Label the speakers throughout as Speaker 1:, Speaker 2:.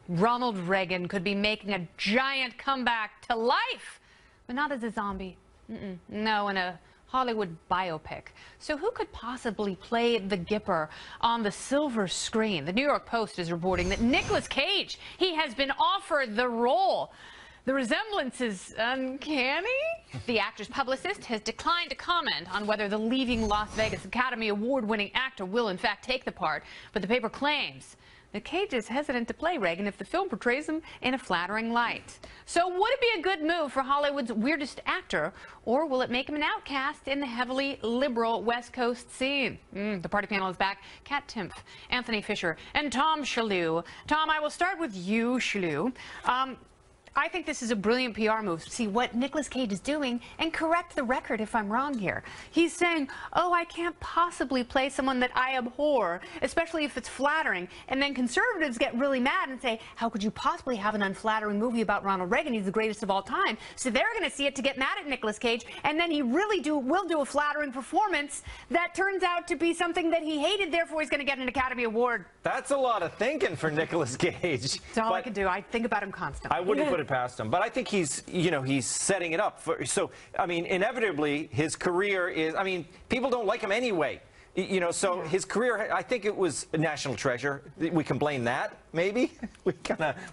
Speaker 1: Ronald Reagan could be making a giant comeback to life, but not as a zombie. No, in a Hollywood biopic. So who could possibly play the Gipper on the silver screen? The New York Post is reporting that Nicolas Cage, he has been offered the role. The resemblance is uncanny. The actor's publicist has declined to comment on whether the leaving Las Vegas Academy Award-winning actor will in fact take the part, but the paper claims that Cage is hesitant to play Reagan if the film portrays him in a flattering light. So would it be a good move for Hollywood's weirdest actor, or will it make him an outcast in the heavily liberal West Coast scene? The party panel is back. Katherine Timpf, Anthony Fisher, and Tom Shillue. Tom, I will start with you, Shillue. I think this is a brilliant PR move to see what Nicolas Cage is doing and correct the record if I'm wrong here. He's saying, oh, I can't possibly play someone that I abhor, especially if it's flattering. And then conservatives get really mad and say, how could you possibly have an unflattering movie about Ronald Reagan? He's the greatest of all time. So they're going to see it to get mad at Nicolas Cage, and then he really will do a flattering performance that turns out to be something that he hated, therefore he's going to get an Academy Award.
Speaker 2: That's a lot of thinking for Nicolas Cage.
Speaker 1: That's all I can do. I think about him constantly.
Speaker 2: I wouldn't put it past him, but I think he's, he's setting it up for, so, I mean, inevitably, his career is, I mean, people don't like him anyway. So his career, I think it was a national treasure. We can blame that, maybe?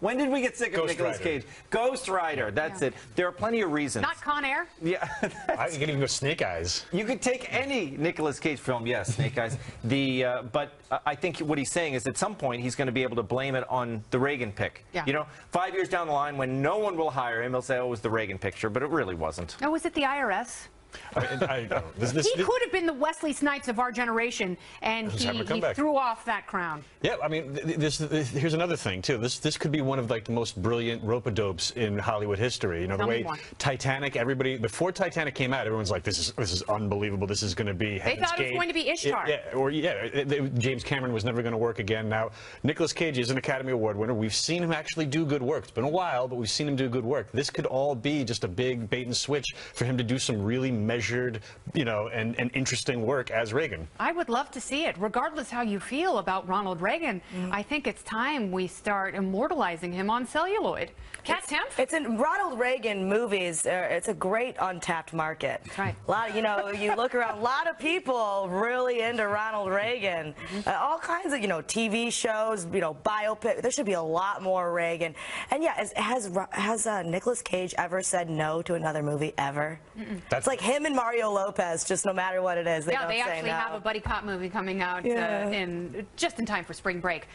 Speaker 2: When did we get sick of Nicolas Cage? Ghost Rider, that's it. There are plenty of reasons.
Speaker 1: Not Con Air?
Speaker 2: Yeah.
Speaker 3: I can even go Snake Eyes.
Speaker 2: You could take any Nicolas Cage film, yes, Snake Eyes. But I think what he's saying is at some point he's going to be able to blame it on the Reagan pick.
Speaker 1: Yeah.
Speaker 2: 5 years down the line when no one will hire him, he'll say, oh, it was the Reagan picture, but it really wasn't.
Speaker 1: Oh, was it the IRS?
Speaker 3: He
Speaker 1: could have been the Wesley Snipes of our generation, and he threw off that crown.
Speaker 3: Yeah, I mean, here's another thing, too. This could be one of, like, the most brilliant rope-a-dopes in Hollywood history. The way Titanic, everybody, before Titanic came out, everyone's like, this is unbelievable. This is going to be
Speaker 1: They thought it was going to be Ishtar.
Speaker 3: James Cameron was never going to work again. Now, Nicolas Cage is an Academy Award winner. We've seen him actually do good work. It's been a while, but we've seen him do good work. This could all be just a big bait and switch for him to do some really measured, and interesting work as Reagan.
Speaker 1: I would love to see it, regardless how you feel about Ronald Reagan. I think it's time we start immortalizing him on celluloid. Katherine Timpf?
Speaker 4: It's in Ronald Reagan movies. It's a great untapped market.
Speaker 1: That's right.
Speaker 4: A lot, you look around, a lot of people really into Ronald Reagan. All kinds of, TV shows, biopic. There should be a lot more Reagan. And yeah, has Nicolas Cage ever said no to another movie ever? It's like him and Mario Lopez, just no matter what it is, they don't say no.
Speaker 1: They actually have a buddy cop movie coming out just in time for spring break.